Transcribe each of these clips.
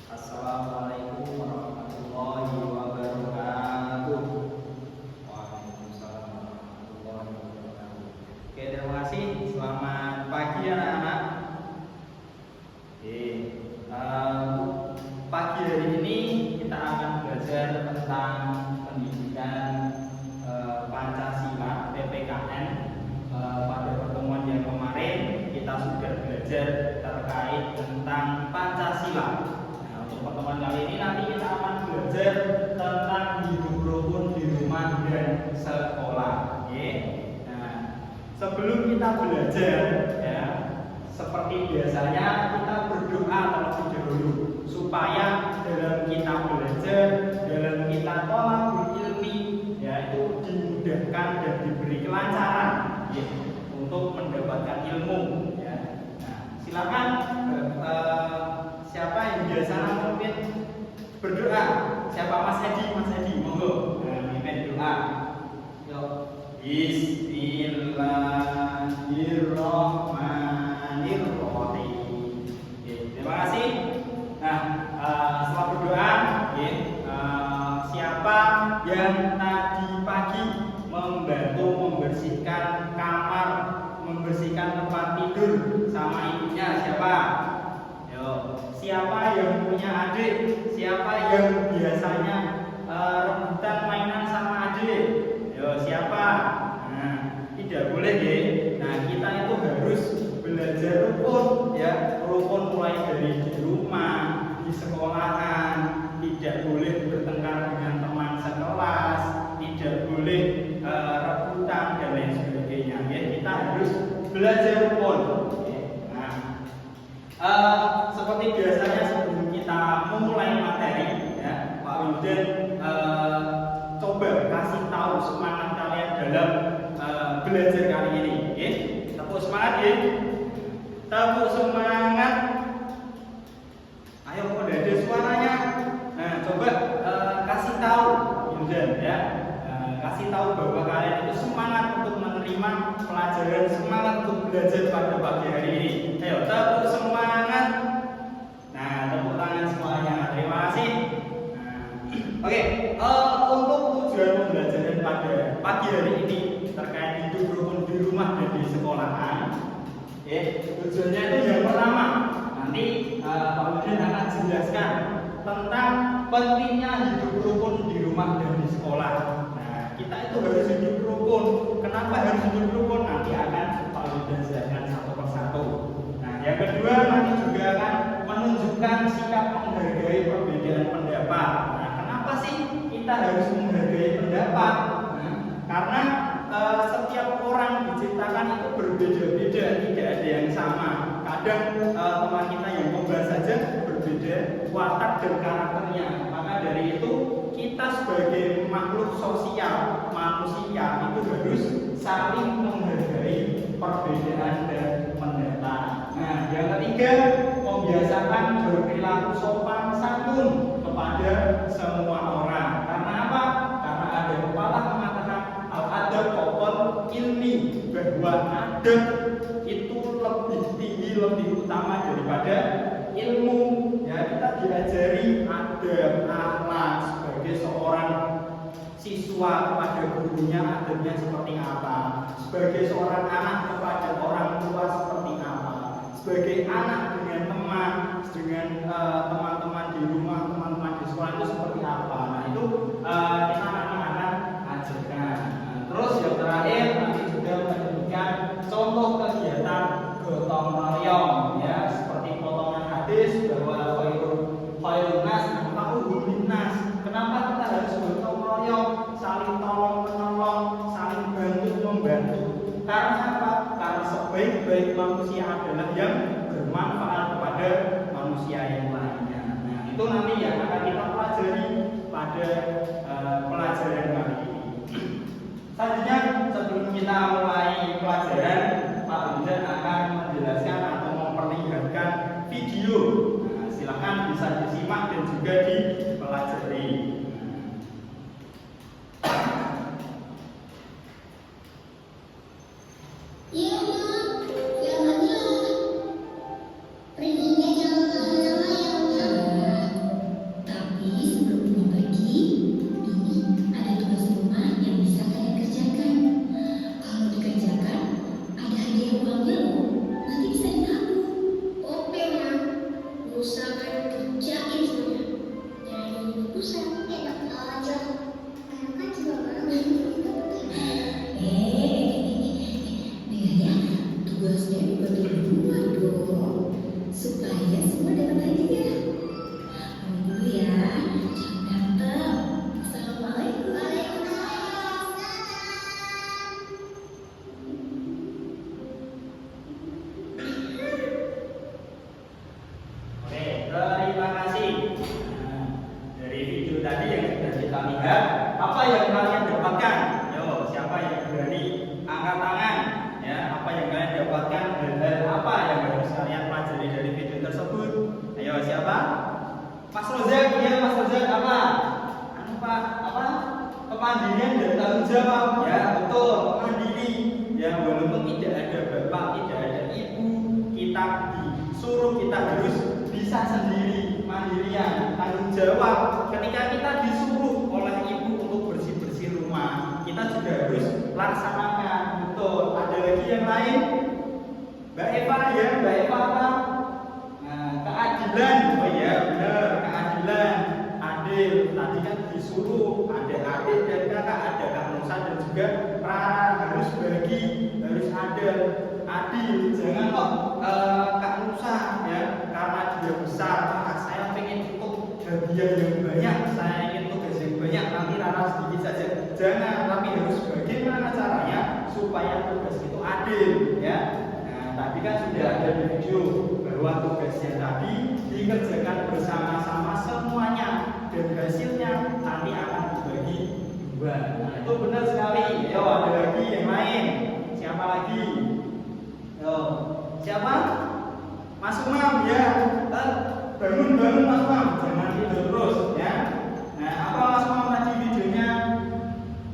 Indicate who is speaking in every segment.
Speaker 1: Assalamualaikum warahmatullahi wabarakatuh. Waalaikumsalam warahmatullahi wabarakatuh. Oke, terima kasih. Selamat pagi anak-anak. Pagi hari ini kita akan belajar tentang pendidikan Pancasila PPKN. Pada pertemuan yang kemarin kita sudah belajar terkait tentang Pancasila. Pertemuan kali ini nanti kita akan belajar tentang hidup rukun di rumah dan sekolah. Nah, sebelum kita belajar, ya, seperti biasanya kita berdoa terlebih dahulu supaya dalam kita belajar, dalam kita thalabul ilmi, yaitu dimudahkan dan diberi kelancaran, ya, untuk mendapatkan ilmu. Ya. Nah, silakan. Siapa yang biasa memimpin berdoa? Siapa? Mas Edi, monggo. Mimpin doa. Yuk. Bismillahirrahmanirrahim. Terima kasih. Nah, setelah berdoa, siapa yang tadi pagi membantu membersihkan kamar, membersihkan tempat tidur sama ibunya? Siapa? Siapa yang punya adik? Siapa yang biasanya rebutan mainan sama adik? Siapa? Nah, tidak boleh ya. Nah, kita itu harus belajar rukun, ya. Rukun mulai dari di rumah, di sekolahan, tidak boleh bertengkar dengan teman sekelas, tidak boleh rebutan dan lain sebagainya. Ya, kita harus belajar rukun. Seperti biasanya sebelum kita memulai materi, ya, Pak Wildan coba kasih tahu semangat kalian dalam belajar kali ini. Tepuk semangat, ya. Tepuk semangat. Ayo, udah ada suaranya. Nah, coba kasih tahu, Wildan, ya. Kasih tahu bahwa kalian itu semangat untuk menerima pelajaran, semangat untuk belajar pada pagi hari ini. Ayo, tepuk semangat. Nah, tepuk tangan semuanya. Terima kasih. Oke, untuk tujuan pembelajaran pada pagi hari ini terkait hidup rukun di rumah dan di sekolahan, tujuannya itu yang pertama, nanti Pak Udin akan jelaskan tentang pentingnya hidup rukun di rumah dan di sekolah. Kita itu harus hidup rukun. Kenapa harus hidup rukun? Nanti akan Pak Udin jelaskan satu persatu. Nah, yang kedua nanti juga akan menunjukkan sikap menghargai perbedaan pendapat. Nah, kenapa sih kita harus menghargai pendapat? Karena setiap orang diciptakan itu berbeda-beda, tidak ada yang sama. Kadang teman kita yang membahas saja berbeda watak dan karakternya. Maka dari itu kita sebagai makhluk sosial, manusia itu harus saling menghargai perbedaan dan pendapat. Nah, yang ketiga, membiasakan berperilaku sopan santun kepada semua orang. Karena apa? Karena ada pepatah mengatakan al-adab fawqal ilmi, bahwa adab itu lebih tinggi, lebih utama daripada ilmu. Ya, kita diajari adab, akhlak sebagai seorang siswa kepada gurunya, adabnya seperti apa, sebagai seorang anak kepada orang tua seperti apa, sebagai anak dengan teman, dengan teman-teman di rumah, teman-teman di sekolah itu seperti apa. Nah, itu kita nanti akan ajarkan. Terus yang terakhir nanti juga menunjukkan contoh kegiatan gotong royong, ya, seperti potongan hadis bahwa khairun nas anfa'uhum linnas. Kenapa kita harus gotong royong, saling tolong menolong, saling bantu membantu? Karena apa? Karena sebaik-baik manusia adalah yang bermanfaat kepada manusia yang lainnya. Nah, itu nanti yang akan kita pelajari pada pelajaran kali ini. Selanjutnya, sebelum kita mulai pelajaran, Pak Wildan akan menjelaskan atau memperlihatkan video. Nah, silakan bisa disimak dan juga dipelajari.
Speaker 2: Perginya jangan lama-lama ya,
Speaker 1: jawab, ya betul, mandiri. Ya walaupun tidak ada bapak, tidak ada ibu, kita disuruh, kita harus bisa sendiri, mandirian, tanggung jawab. Ketika kita disuruh oleh ibu untuk bersih-bersih rumah, kita juga harus laksanakan. Betul. Ada lagi yang lain? Mbak Eva ya, Mbak Eva apa? Nah, keadilan. Oh iya, benar, keadilan. Adil. Tadi kan disuruh ada adik dan kakak, ada Kak Nusa dan juga Rara, harus bagi, harus adil. Jangan kok Kak Nusa ya, karena dia besar, saya pengen untuk hadiah yang banyak, saya ingin tugas yang banyak, nanti Rara sedikit saja. Jangan, tapi harus bagaimana caranya supaya tugas itu adil ya. Tadi kan sudah ada di video bahwa tugasnya tadi dikerjakan bersama-sama semuanya dan hasilnya nanti akan dibagi dua. Nah, itu benar sekali. Yo, ada lagi yang lain. Siapa lagi? Yo, siapa? Mas Umam ya. Bangun Mas Umam, jangan tidur terus ya. Nah, apa Mas Umam tadi videonya?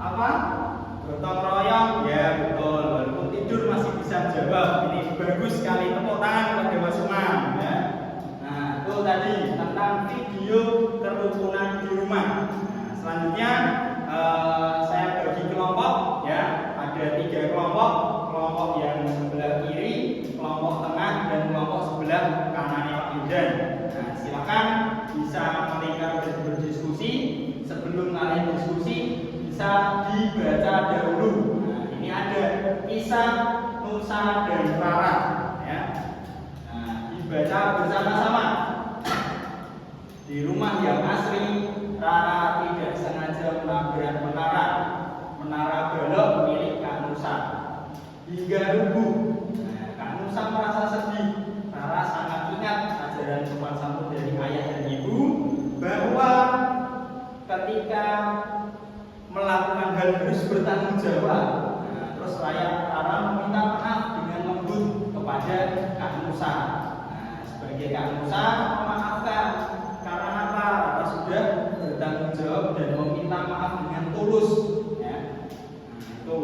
Speaker 1: Apa? Gotong royong ya, betul. Walaupun tidur masih bisa jawab. Ini bagus sekali, tepuk tangan pada Mas Umam ya. Nah, itu tadi tentang video kerukunan di rumah. Nah, selanjutnya saya bagi kelompok ya. Ada 3 kelompok, kelompok yang sebelah kiri, kelompok tengah, dan kelompok sebelah kanannya Pak Yudan. Nah, silakan bisa melingkar dan berdiskusi. Sebelum kalian diskusi bisa dibaca dahulu. Nah, ini ada kisah Nusa dan Rara ya. Nah, dibaca bersama-sama. Di rumah yang asri, Rara tidak sengaja menabrak menara balok milik Kak Nusa hingga rubuh. Nah, Kak Nusa merasa sedih. Rara sangat ingat ajaran sopan santun dari ayah dan ibu bahwa ketika melakukan hal harus bertanggung jawab. Nah, terus Rara meminta maaf dengan lembut kepada Kak Nusa. Nah, sebagai Kak Nusa memaafkan karena apa? Rara sudah bertanggung jawab dan meminta maaf dengan tulus. Ya. Nah, itu.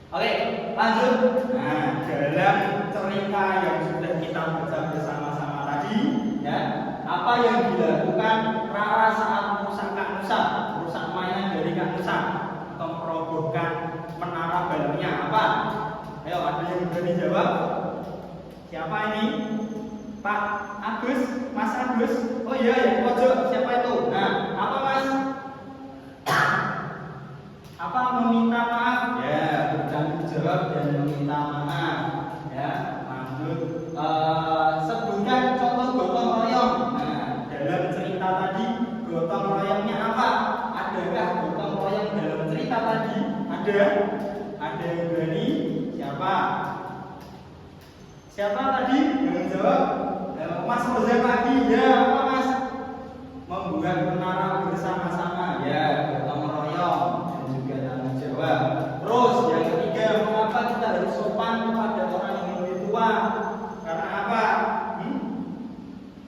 Speaker 1: Oke, lanjut. Nah, dalam cerita yang sudah kita baca bersama-sama tadi, ya, apa yang dilakukan Rara saat merusak Kak Nusa, merusak mainan dari Kak Nusa, atau merobohkan menara balonnya apa? Ayo, ada yang berani jawab? Siapa ini? Pak Agus, Mas Agus. Oh iya, yang pojok. Siapa itu? Nah, apa Mas? Apa meminta maaf? Ya, bertanggung jawab dan meminta maaf. Ya, lanjut. Sebutkan contoh gotong royong. Nah, dalam cerita tadi gotong royongnya apa? Adakah gotong royong dalam cerita tadi? Ada? Ada yang berani? Siapa? Siapa tadi yang jawab? Mas Rozak lagi. Ya, apa Mas? Membuat menara bersama-sama. Ya, gotong royong dan juga tanggung jawab. Terus yang ketiga, mengapa kita harus sopan kepada orang yang lebih tua? Karena apa?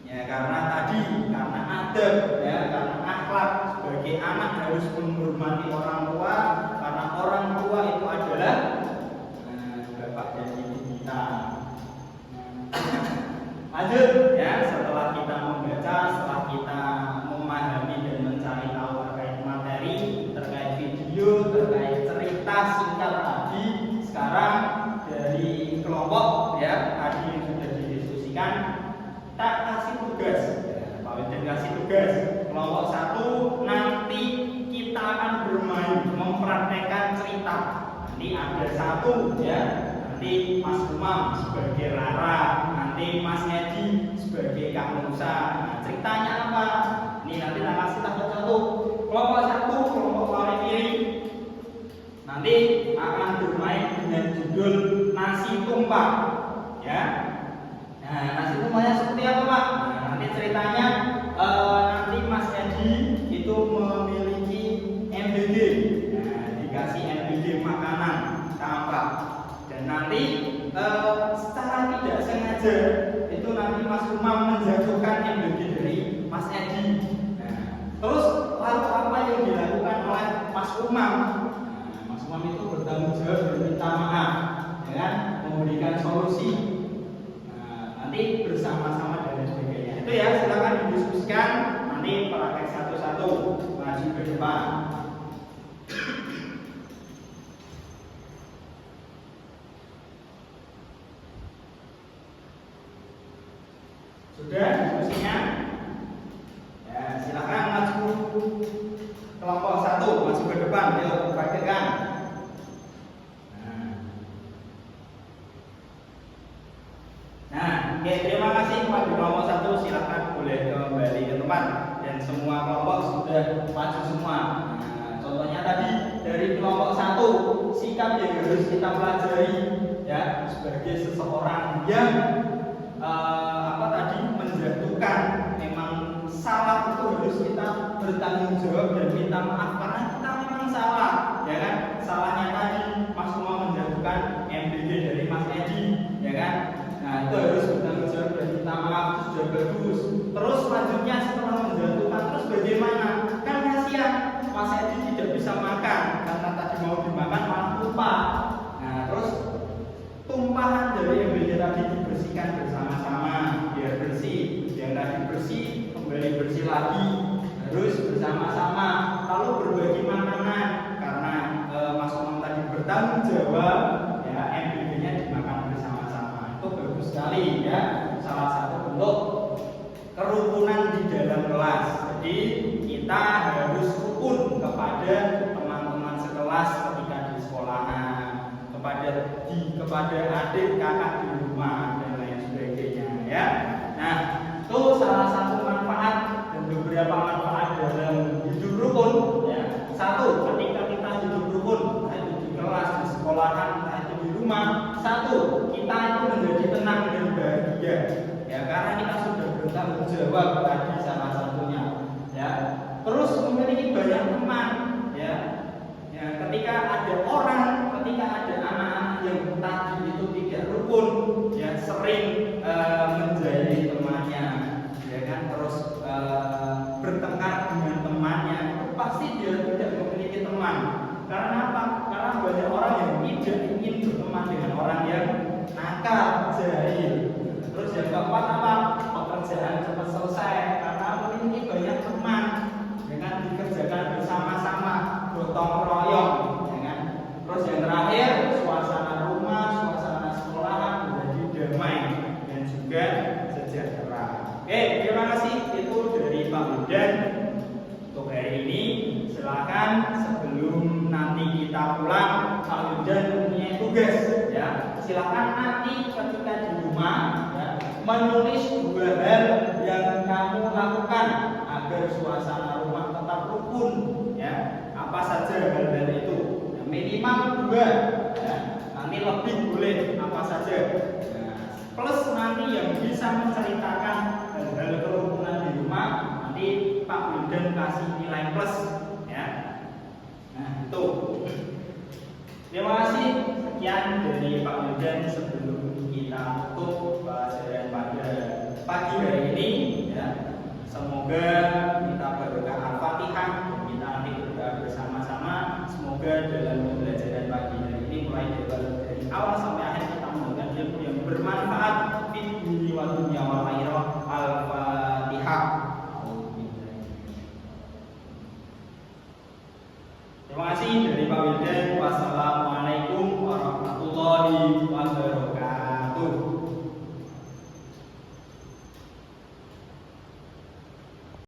Speaker 1: Ya, karena tadi, karena adab, ya, karena akhlak. Sebagai anak harus menghormati orang tua, karena orang tua itu adalah bapak dan ibu kita. Lanjut ya, setelah kita membaca, setelah kita memahami dan mencari tahu terkait materi, terkait video, terkait cerita singkat tadi, sekarang dari kelompok ya tadi yang sudah didiskusikan, kita kasih tugas. Pak Widin kasih tugas. Kelompok 1 nanti kita akan bermain mempraktekkan cerita. Nanti ada 1 ya. Nanti Mas Umam sebagai Rara, nanti Mas Edi sebagai Kak Nusa. Nah, ceritanya apa? Ini nanti kita kasih satu-satu. Kelompok 1, kelompok paling kiri, nanti akan bermain dengan judul nasi tumpah. Ya. Nah, nasi tumpahnya seperti apa Pak? Nah, nanti ceritanya nanti Mas Edi itu memiliki MBG. Nah, dikasih MBG makanan sama. Dan nanti secara tidak sengaja itu nanti Mas Umam menjatuhkan MBG dari Mas Edi. Nah, terus lalu apa yang dilakukan oleh Mas Umam. Nah, Mas Umam itu bertanggung jawab dan minta maaf, ya kan? Memberikan solusi. Nah, nanti bersama-sama dan sebagainya. Itu ya, silakan didiskusikan. Nanti praktek satu-satu maju ke depan. Sudah diskusinya? Ya, silakan maju kelompok 1, maju ke depan, yuk praktekkan. Nah, oke, terima kasih kepada kelompok 1, silakan boleh kembali ke tempat dan semua kelompok sudah maju semua. Nah, contohnya tadi dari kelompok 1, sikap yang harus kita pelajari ya sebagai seseorang yang menjatuhkan, memang salah itu harus kita bertanggung jawab dan minta maaf karena kita memang salah, ya kan? Salahnya tadi Mas Umam menjatuhkan MBG dari Mas Edi, ya kan? Nah, itu harus bertanggung jawab dan minta maaf, itu sudah bagus. Terus selanjutnya setelah menjatuhkan, terus bagaimana? Kan kasihan Mas Edi tidak bisa makan karena tadi mau dimakan malah lupa. Nah, terus tumpahan dari MBG tadi dibersihkan bersama-sama biar bersih, yang tadi bersih kembali bersih lagi, harus bersama-sama. Lalu berbagi makanan karena Mas Umam tadi bertanggung jawab, ya MBG-nya dimakan bersama-sama. Itu bagus sekali ya, salah satu bentuk kerukunan di dalam kelas. Jadi kita harus rukun kepada teman-teman sekelas ketika di sekolahan, kepada adik kakak di rumah dan lain sebagainya ya. Nah, itu salah satu manfaat dan beberapa manfaat dalam hidup rukun ya. Satu, ketika kita hidup rukun, entah itu di kelas, di sekolahan, entah itu di rumah, satu, kita itu menjadi tenang dan bahagia ya, karena kita sudah bertanggung jawab tadi salah satunya ya. Terus memiliki banyak teman ya. Ya, ketika ada anak-anak yang tadi itu tidak rukun, ya sering menjadi temannya, ya kan, terus bertengkar dengan temannya, itu pasti dia tidak memiliki teman. Karena apa? Karena banyak orang yang tidak ingin berteman dengan orang yang nakal, jahil. Terus yang keempat apa? Pekerjaan cepat selesai karena memiliki banyak teman, dengan dikerjakan bersama-sama, gotong royong. Terus yang terakhir, suasana rumah, suasana sekolahan menjadi damai dan juga sejahtera. Oke, terima kasih. Itu dari Pak Wildan untuk hari ini. Silakan sebelum nanti kita pulang, Pak Wildan punya tugas ya. Silakan nanti ketika di rumah ya, menulis 2 hal yang kamu lakukan agar suasana rumah tetap rukun ya. Apa saja hal-hal itu? Minimal 2 ya. Nanti lebih boleh apa saja ya. Plus nanti yang bisa menceritakan hal-hal kerukunan di rumah, nanti Pak Wildan kasih nilai plus ya. Nah itu. Terima kasih. Sekian dari Pak Wildan sebelum kita tutup pelajaran pada pagi hari ini ya. Semoga kita berkah Al-Fatihah dan kita nanti berdoa bersama-sama. Semoga dalam pembelajaran pagi hari ini mulai dari awal sampai akhir kita mendapatkan ilmu yang bermanfaat di dunia wa dunia wal akhirah. Al-Fatihah. Terima kasih dari Pak Wildan. Wassalamualaikum warahmatullahi wabarakatuh.